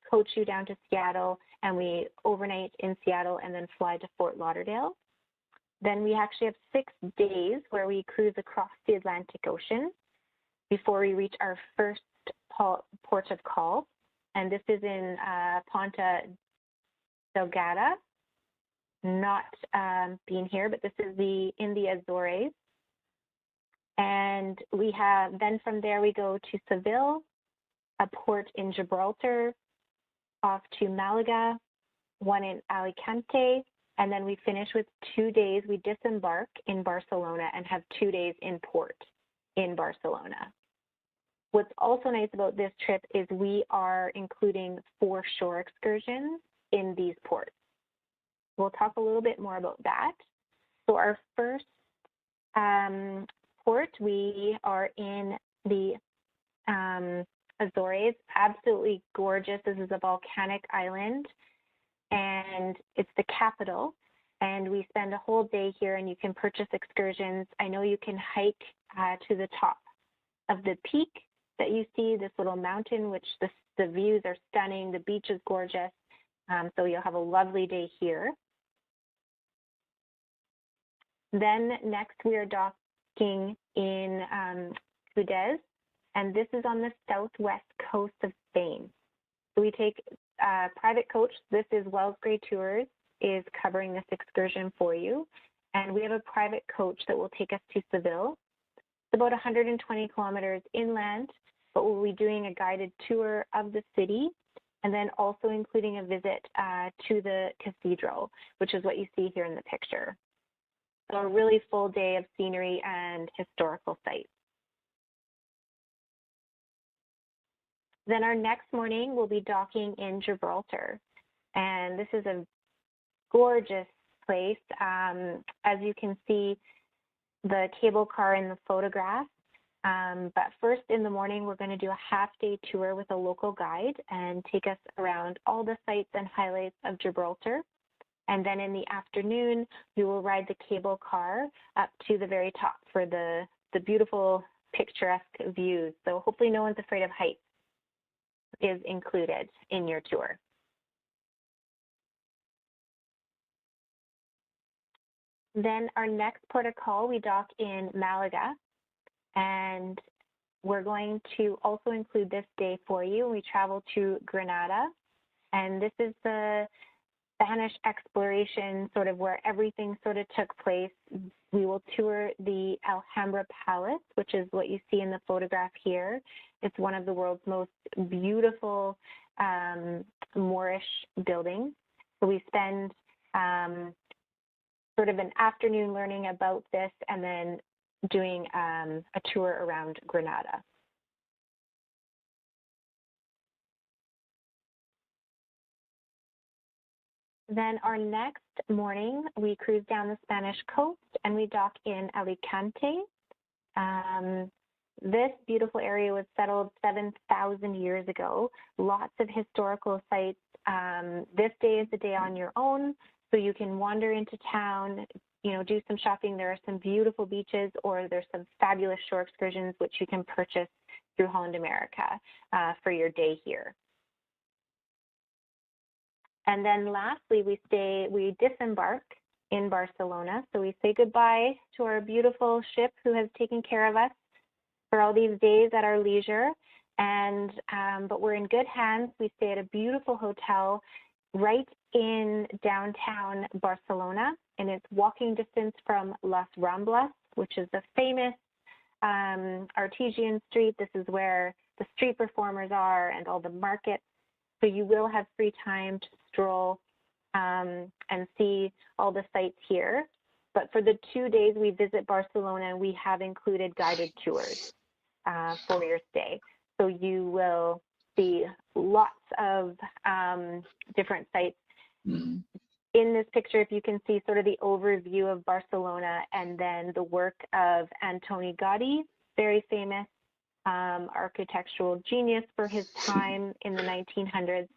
coach you down to Seattle, and we overnight in Seattle and then fly to Fort Lauderdale. Then we actually have 6 days where we cruise across the Atlantic Ocean before we reach our first port of call. And this is in Ponta Delgada, not being here, but this is in the Azores. And we have, then from there we go to Seville, a port in Gibraltar, off to Malaga, one in Alicante, and then we finish with 2 days. We disembark in Barcelona and have 2 days in port in Barcelona. What's also nice about this trip is we are including 4 shore excursions in these ports. We'll talk a little bit more about that. So our first port, we are in the Azores, absolutely gorgeous. This is a volcanic island, and it's the capital. And we spend a whole day here, and you can purchase excursions. I know you can hike to the top of the peak that you see, this little mountain, which the views are stunning. The beach is gorgeous. So you'll have a lovely day here. Then next we are docking in Udez, and this is on the southwest coast of Spain. So we take a private coach. This is Wells Gray Tours is covering this excursion for you. And we have a private coach that will take us to Seville. It's about 120 kilometers inland, but we'll be doing a guided tour of the city and then also including a visit to the cathedral, which is what you see here in the picture. So a really full day of scenery and historical sites. Then our next morning, we'll be docking in Gibraltar. And this is a gorgeous place. As you can see, the cable car in the photograph. But first in the morning, we're going to do a half-day tour with a local guide and take us around all the sites and highlights of Gibraltar. And then in the afternoon, we will ride the cable car up to the very top for the beautiful picturesque views. So hopefully no one's afraid of heights is included in your tour. Then our next port of call, we dock in Malaga. And we're going to also include this day for you. We travel to Granada. And this is the Spanish exploration, sort of where everything sort of took place. We will tour the Alhambra Palace, which is what you see in the photograph here. It's one of the world's most beautiful Moorish buildings. So we spend sort of an afternoon learning about this and then doing a tour around Granada. Then our next morning, we cruise down the Spanish coast and we dock in Alicante. This beautiful area was settled 7,000 years ago. Lots of historical sites. This day is the day on your own, so you can wander into town, do some shopping. There are some beautiful beaches, or there's some fabulous shore excursions which you can purchase through Holland America for your day here. And then lastly, we disembark in Barcelona. So we say goodbye to our beautiful ship who has taken care of us for all these days at our leisure. And but we're in good hands. We stay at a beautiful hotel right in downtown Barcelona, and it's walking distance from Las Ramblas, which is the famous artesian street. This is where the street performers are and all the markets. So you will have free time to stroll and see all the sites here. But for the 2 days we visit Barcelona, we have included guided tours for your stay. So you will see lots of different sites. Mm-hmm. In this picture, if you can see sort of the overview of Barcelona and then the work of Antoni Gaudí, very famous architectural genius for his time in the 1900s.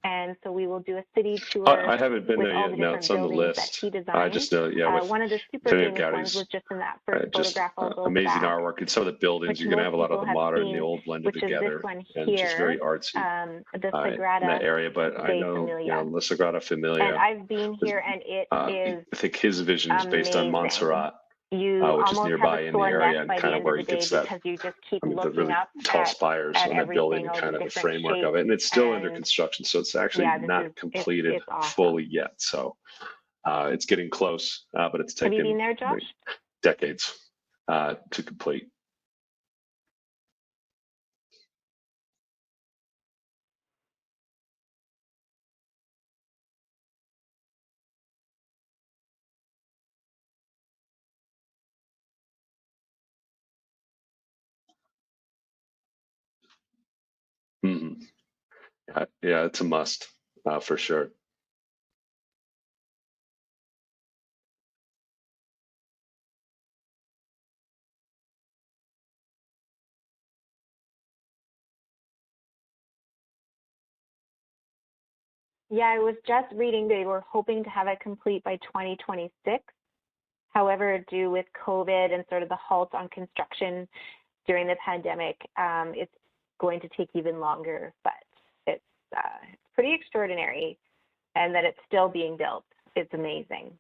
And so we will do a city tour I haven't been with there all yet. the No, different it's on the buildings that list. he I designed. just know, yeah, with One of the super Antonio famous ones was Gaudi's just in that first just photograph. I'll go amazing back, artwork. And some of the buildings, which you're going to most have a lot of people the have modern and the seen, old blended which is this together, one and just very here, artsy the in that Sagrada area. But I de know, Familia. La Sagrada And Familia, I've been is, here, and it is I think his vision is based on amazing. Montserrat, You which is almost have nearby a in the sore neck area, and by the kind of end of where the he day gets that. because you just keep I mean, the looking really up tall at spires when they're building everything, all kind the of the different framework shapes. of it, and it's still under And construction, so it's actually yeah, not completed it's awesome. fully yet. So it's getting close, but it's Have you taken been there, Josh? decades to complete. Mm-hmm. Yeah, it's a must for sure. Yeah, I was just reading they were hoping to have it complete by 2026. However, due with COVID and sort of the halt on construction during the pandemic, it's going to take even longer, but it's pretty extraordinary. And that it's still being built. It's amazing.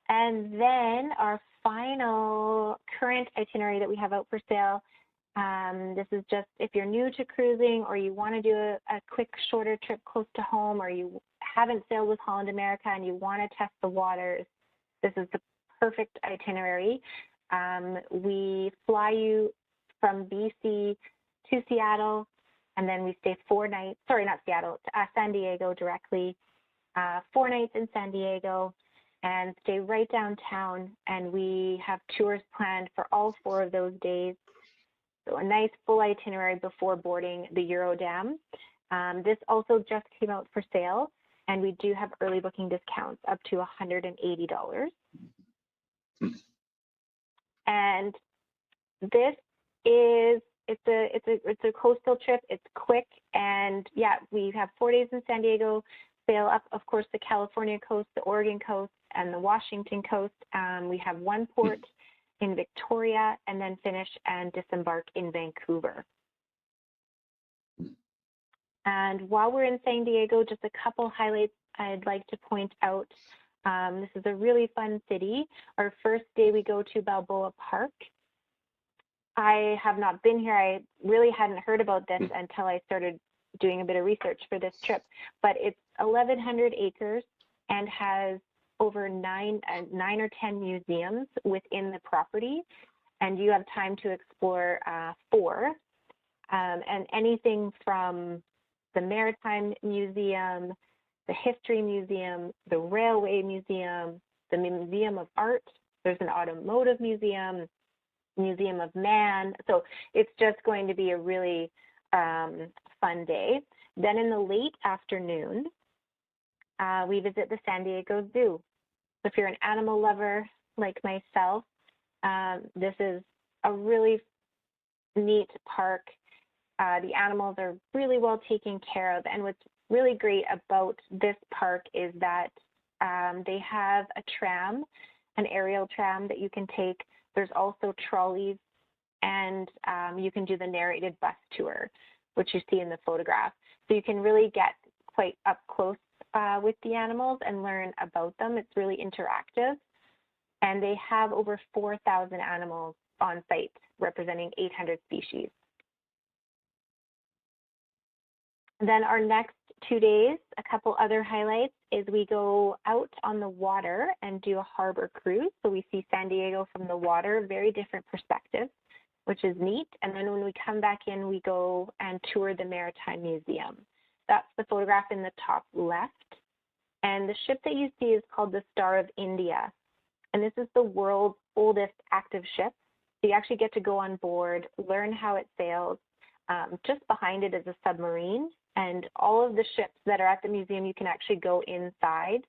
And then our final current itinerary that we have out for sale. This is just if you're new to cruising or you want to do a quick, shorter trip close to home, or you haven't sailed with Holland America and you want to test the waters, this is the perfect itinerary. We fly you from BC to Seattle, and then we stay 4 nights, sorry, not Seattle, San Diego directly, 4 nights in San Diego, and stay right downtown. And we have tours planned for all 4 of those days. So a nice full itinerary before boarding the Euro Dam. This also just came out for sale, and we do have early booking discounts up to $180. And this is it's a coastal trip. It's quick, and yeah, we have 4 days in San Diego, sail up, of course, the California coast, the Oregon coast, and the Washington coast. We have 1 port in Victoria, and then finish and disembark in Vancouver. And while we're in San Diego, just a couple highlights I'd like to point out. This is a really fun city. Our first day we go to Balboa Park. I have not been here. I really hadn't heard about this until I started doing a bit of research for this trip, but it's 1,100 acres and has over 9 or 10 museums within the property, and you have time to explore 4, and anything from the Maritime Museum, the History Museum, the Railway Museum, the Museum of Art. There's an automotive museum, Museum of Man. So it's just going to be a really fun day. Then in the late afternoon, we visit the San Diego Zoo. So if you're an animal lover like myself, this is a really neat park. The animals are really well taken care of. And what's really great about this park is that they have a tram, an aerial tram that you can take. There's also trolleys, and you can do the narrated bus tour, which you see in the photograph. So you can really get quite up close with the animals and learn about them. It's really interactive. And they have over 4,000 animals on site, representing 800 species. Then our next 2 days, a couple other highlights is we go out on the water and do a harbor cruise. So we see San Diego from the water, very different perspective, which is neat. And then when we come back in, we go and tour the Maritime Museum. That's the photograph in the top left. And the ship that you see is called the Star of India. And this is the world's oldest active ship. So you actually get to go on board, learn how it sails. Just behind it is a submarine. And all of the ships that are at the museum, you can actually go inside,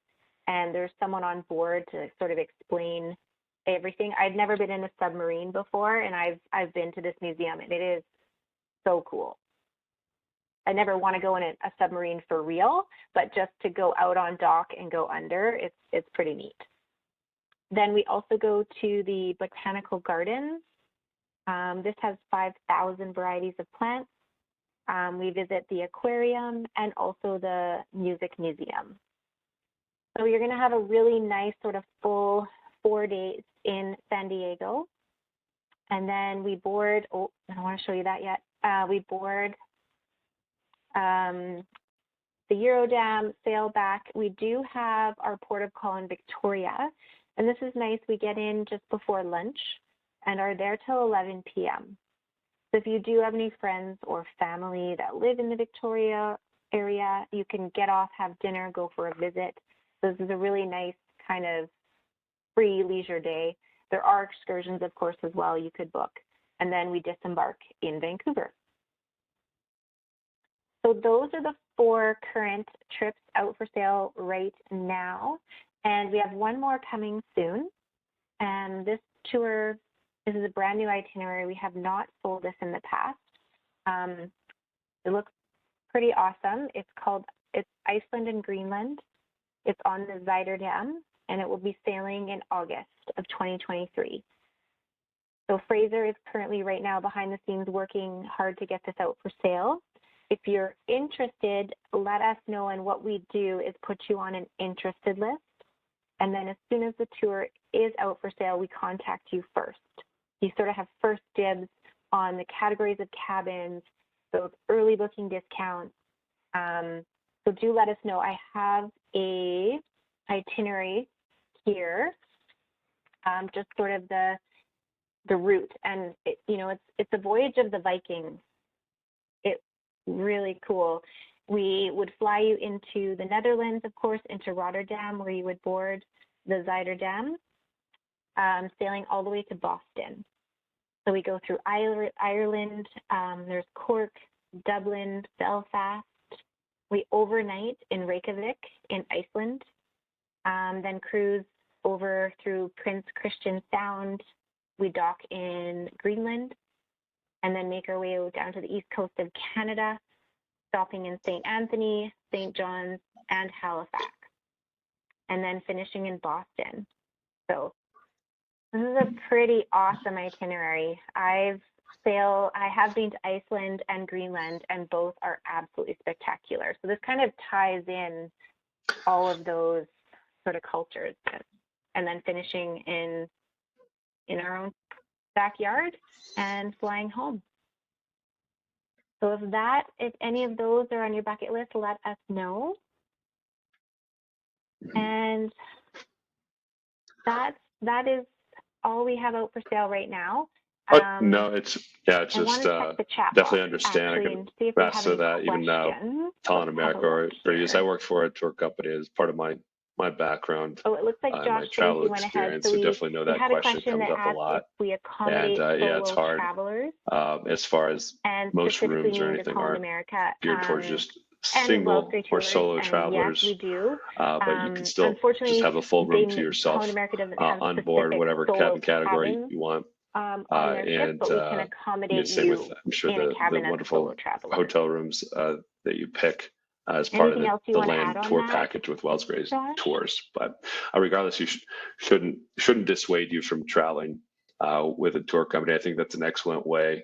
and there's someone on board to sort of explain everything. I'd never been in a submarine before, and I've been to this museum, and it is so cool. I never want to go in a submarine for real, but just to go out on dock and go under, it's pretty neat. Then we also go to the botanical gardens. This has 5,000 varieties of plants. We visit the aquarium and also the music museum. So you're going to have a really nice sort of full 4 days in San Diego. And then we board, oh, I don't want to show you that yet. We board the Eurodam, sail back. We do have our port of call in Victoria. And this is nice. We get in just before lunch and are there till 11 p.m. So if you do have any friends or family that live in the Victoria area, you can get off, have dinner, go for a visit. So this is a really nice kind of free leisure day. There are excursions, of course, as well you could book. And then we disembark in Vancouver. So those are the 4 current trips out for sale right now. And we have one more coming soon. And this tour, this is a brand new itinerary. We have not sold this in the past. It looks pretty awesome. It's Iceland and Greenland. It's on the Zuiderdam, and it will be sailing in August of 2023. So Fraser is currently right now behind the scenes working hard to get this out for sale. If you're interested, let us know, and what we do is put you on an interested list. And then as soon as the tour is out for sale, we contact you first. You sort of have first dibs on the categories of cabins, those early booking discounts. So do let us know. I have a itinerary here, just sort of the route, and it's a voyage of the Vikings. It's really cool. We would fly you into the Netherlands, of course, into Rotterdam, where you would board the Zuiderdam, sailing all the way to Boston. So we go through Ireland, there's Cork, Dublin, Belfast. We overnight in Reykjavik in Iceland, then cruise over through Prince Christian Sound. We dock in Greenland, and then make our way down to the east coast of Canada, stopping in St. Anthony, St. John's, and Halifax, and then finishing in Boston. So this is a pretty awesome itinerary. I have been to Iceland and Greenland, and both are absolutely spectacular. So this kind of ties in all of those sort of cultures, and then finishing in our own backyard and flying home. So if any of those are on your bucket list, let us know. And that is all we have out for sale right now. No, it's just definitely understand. I can answer that even now. Holland America or use. I work for a tour company as part of my background. Oh, it looks like Josh my travel went experience. Ahead. So we definitely know that question comes up a lot. We accommodate it's hard. Travelers, as far as most rooms or anything aren't geared towards just single or solo travelers. Yes, we do. But you can still just have a full room to yourself on board, whatever cabin category you want. On their ship, but we can accommodate same with, I'm sure, the wonderful hotel rooms that you pick as part of the land tour package with Wells Grace Tours. But regardless, you shouldn't dissuade you from traveling with a tour company. I think that's an excellent way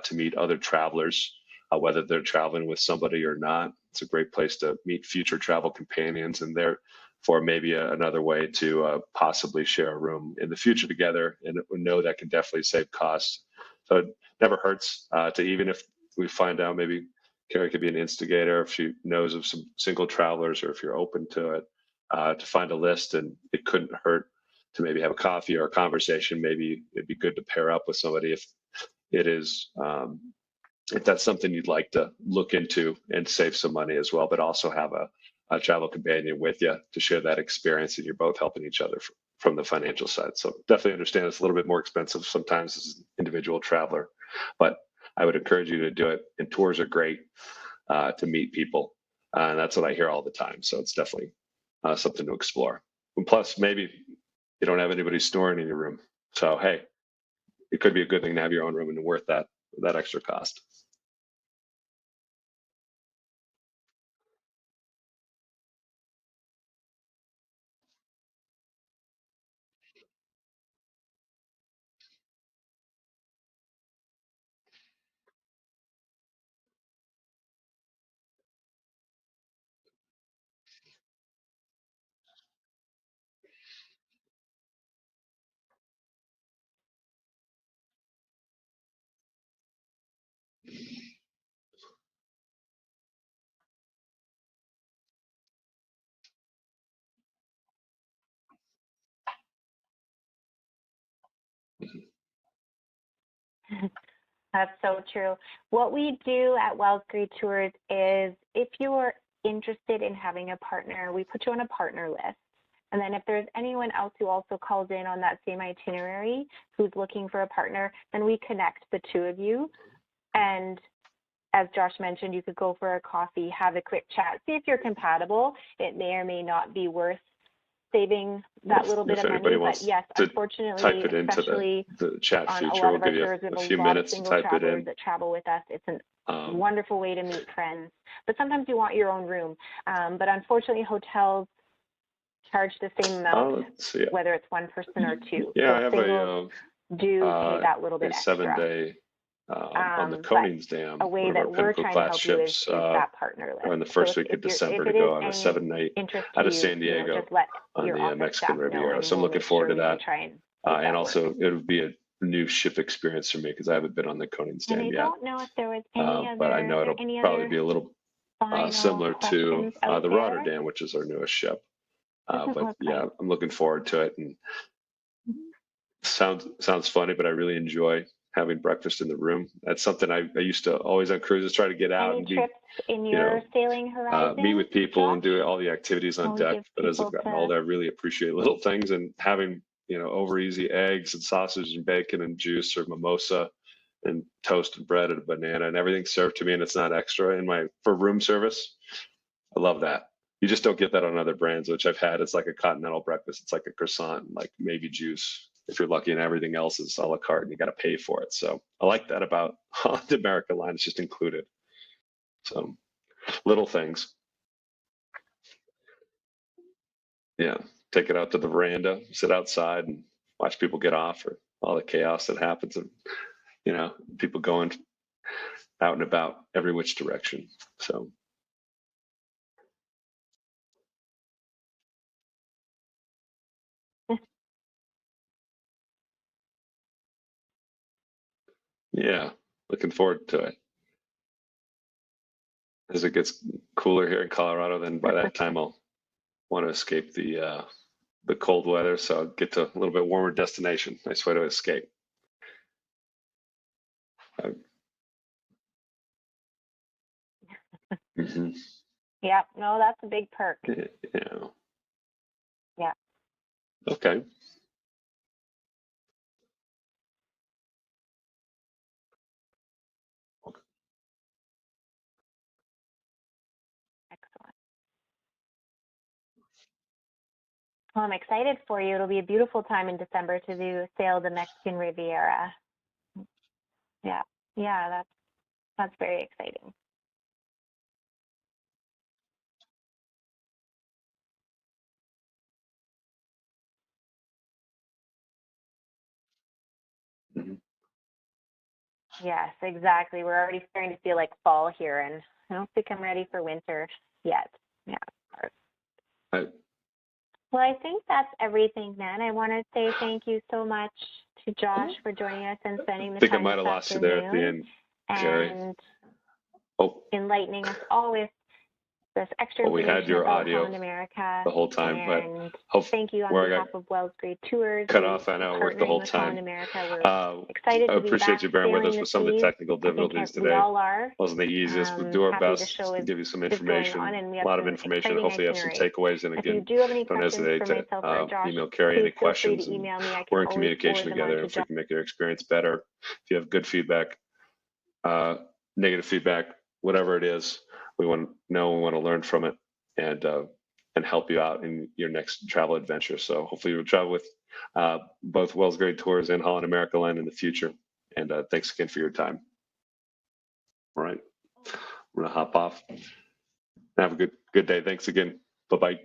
to meet other travelers, whether they're traveling with somebody or not. It's a great place to meet future travel companions, and therefore maybe another way to possibly share a room in the future together. And we know that can definitely save costs. So it never hurts to, even if we find out maybe Kerrie could be an instigator, if she knows of some single travelers, or if you're open to it, to find a list. And it couldn't hurt to maybe have a coffee or a conversation. Maybe it'd be good to pair up with somebody if it is, if that's something you'd like to look into and save some money as well, but also have a travel companion with you to share that experience, and you're both helping each other from the financial side. So definitely understand it's a little bit more expensive sometimes as an individual traveler, but I would encourage you to do it. And tours are great to meet people. And that's what I hear all the time. So it's definitely something to explore. And plus, maybe you don't have anybody storing in your room. So, hey, it could be a good thing to have your own room and worth that extra cost. That's so true. What we do at Wells Great Tours is if you're interested in having a partner, we put you on a partner list. And then if there's anyone else who also calls in on that same itinerary who's looking for a partner, then we connect the two of you. And as Josh mentioned, you could go for a coffee, have a quick chat, see if you're compatible. It may or may not be worth saving that little bit of money, but yes, unfortunately, type it into especially the chat on feature, a lot we'll of our give you tours, we have a few a lot of minutes to single type it travelers in. that travel with us. It's a wonderful way to meet friends, but sometimes you want your own room. But unfortunately, hotels charge the same amount, whether it's one person or two. Yeah, so I have singles do pay that little bit extra. 7-day on the Conings Dam, a way one of that our we're Pinnacle trying to class help you ships, is that partner list. in the first week of December to go on a 7-night out of San Diego on the Mexican Riviera. So I'm looking forward to that. And also, it would be a new ship experience for me because I haven't been on the Conings Dam yet. I don't know if there was any other, but I know it'll probably be a little similar to the Rotterdam, which is our newest ship. But yeah, I'm looking forward to it. And sounds funny, but I really enjoy having breakfast in the room. That's something I used to always on cruises try to get out and trips in your sailing horizon, meet with people Josh? and do all the activities on deck. But as I've gotten older, I really appreciate little things and having over easy eggs and sausage and bacon and juice or mimosa and toasted bread and a banana and everything served to me, and it's not extra for room service. I love that. You just don't get that on other brands, which I've had. It's like a continental breakfast. It's like a croissant, like maybe juice. If you're lucky, and everything else is a la carte, and you got to pay for it. So I like that about Holland America line. It's just included. So little things. Yeah, take it out to the veranda, sit outside, and watch people get off, or all the chaos that happens, and people going out and about every which direction. So. Yeah, looking forward to it. As it gets cooler here in Colorado, then by that time I'll want to escape the cold weather, so I'll get to a little bit warmer destination. Nice way to escape. Mm-hmm. Yeah, no, that's a big perk. Yeah. Yeah. Okay. Excellent. Well, I'm excited for you. It'll be a beautiful time in December to sail the Mexican Riviera. Yeah, that's very exciting. Mm-hmm. Yes, exactly. We're already starting to feel like fall here, and I don't think I'm ready for winter yet. Yeah. Well, I think that's everything then. I want to say thank you so much to Josh for joining us and spending the time. I think I might have lost you there at the end, Kerrie. And enlightening us all with this extra we had your audio Holland America the whole time, but thank you on behalf of Wells Great Tours. Cut off, I know, worked the whole time. Holland America. We're excited to be back. I appreciate you bearing with us with some of the technical difficulties today. We all are. Wasn't the easiest. We'll do our best to give you some information, a lot of information. Hopefully, you have some takeaways. And again, don't hesitate to email Kerrie any questions. We're in communication together. If we can make your experience better, if you have good feedback, negative feedback, whatever it is, we want to know, we want to learn from it, and and help you out in your next travel adventure. So hopefully you'll travel with both Wells Grade Tours and Holland America Line in the future. And thanks again for your time. All right, we're gonna hop off. Have a good day. Thanks again. Bye-bye.